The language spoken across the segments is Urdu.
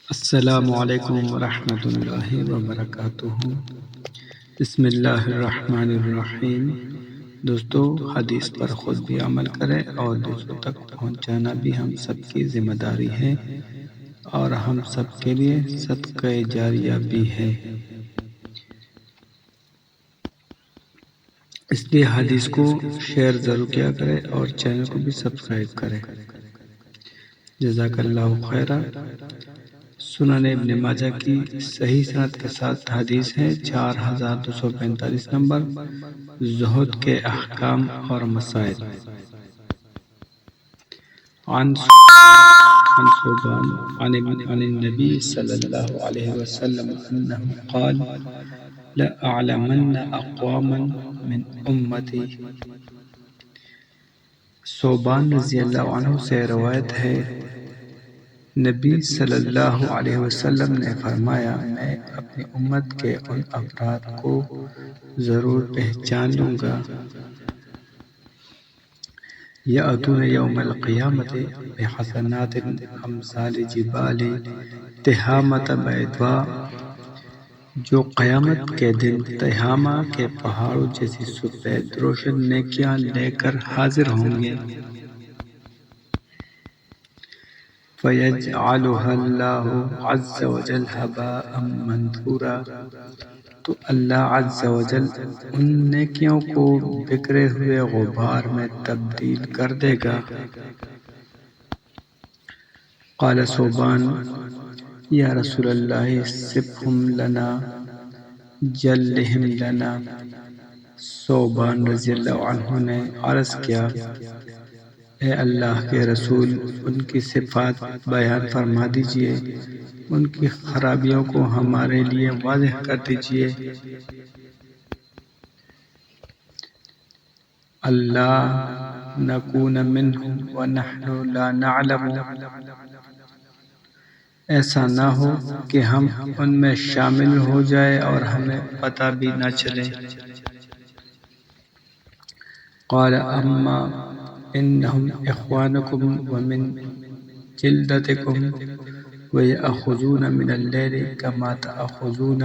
السلام علیکم ورحمۃ اللہ وبرکاتہ۔ بسم اللہ الرحمن الرحیم۔ دوستو، حدیث پر خود بھی عمل کریں اور دوسروں تک پہنچانا بھی ہم سب کی ذمہ داری ہے اور ہم سب کے لیے صدقہ جاریہ بھی ہے۔ اس لیے حدیث کو شیئر ضرور کیا کریں اور چینل کو بھی سبسکرائب کریں۔ جزاک اللہ خیرہ۔ سنن ابن ماجہ کی صحیح سند کے ساتھ حدیث ہے 4245 نمبر، زہد کے احکام اور مسائل۔ عن ثوبان عن النبی صلی اللہ علیہ وسلم انہ قال لأعلمن اقواما من امتی۔ ثوبان رضی اللہ عنہ سے روایت ہے، نبی صلی اللہ علیہ وسلم نے فرمایا، میں اپنی امت کے ان افراد کو ضرور پہچان لوں گا، یأتون یوم القیامۃ بحسنات امثال جبال تہامۃ بیضاء، جو قیامت کے دن تہامہ کے پہاڑوں جیسی سفید روشن نیکیاں لے کر حاضر ہوں گے۔ فَيَجْعَلُهَا اللَّهُ عَزَّ وَجَلَّ هَبَاءً مَنْثُورًا، تو اللہ عز و جل ان نیکیوں کو بکھرے ہوئے غبار میں تبدیل کر دے گا۔ قال ثوبان یا رسول اللہ صفہم لنا جلہم لنا۔ ثوبان رضی اللہ عنہ نے عرض کیا، اے اللہ کے رسول، ان کی صفات بیان فرما دیجئے، ان کی خرابیوں کو ہمارے لیے واضح کر دیجئے۔ اللہ نکون منہم ونحن لا نعلم، ایسا نہ ہو کہ ہم ان میں شامل ہو جائے اور ہمیں پتہ بھی نہ چلے۔ قال اما انہم اخوانکم ومن جلدتکم ویأخذون من اللیل کما تأخذون۔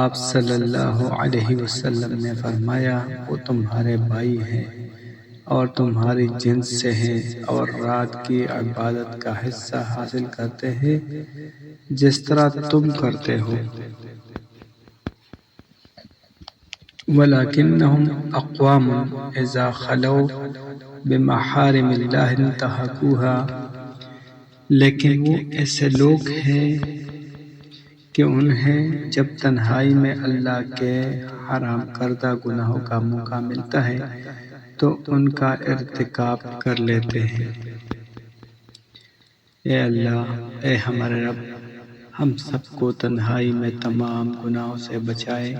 آپ صلی اللہ علیہ وسلم نے فرمایا، وہ تمہارے بھائی ہیں اور تمہاری جنس سے ہیں اور رات کی عبادت کا حصہ حاصل کرتے ہیں جس طرح تم کرتے ہو۔ وَلَكِنَّهُمْ أَقْوَامٌ إِذَا خَلَوْا بِمَحَارِمِ اللَّهِ انْتَهَكُوهَا، لیکن وہ ایسے لوگ ہیں کہ انہیں جب تنہائی میں اللہ کے حرام کردہ گناہوں کا موقع ملتا ہے تو ان کا ارتکاب کر لیتے ہیں۔ اے اللہ، اے ہمارے رب، ہم سب کو تنہائی میں تمام گناہوں سے بچائے۔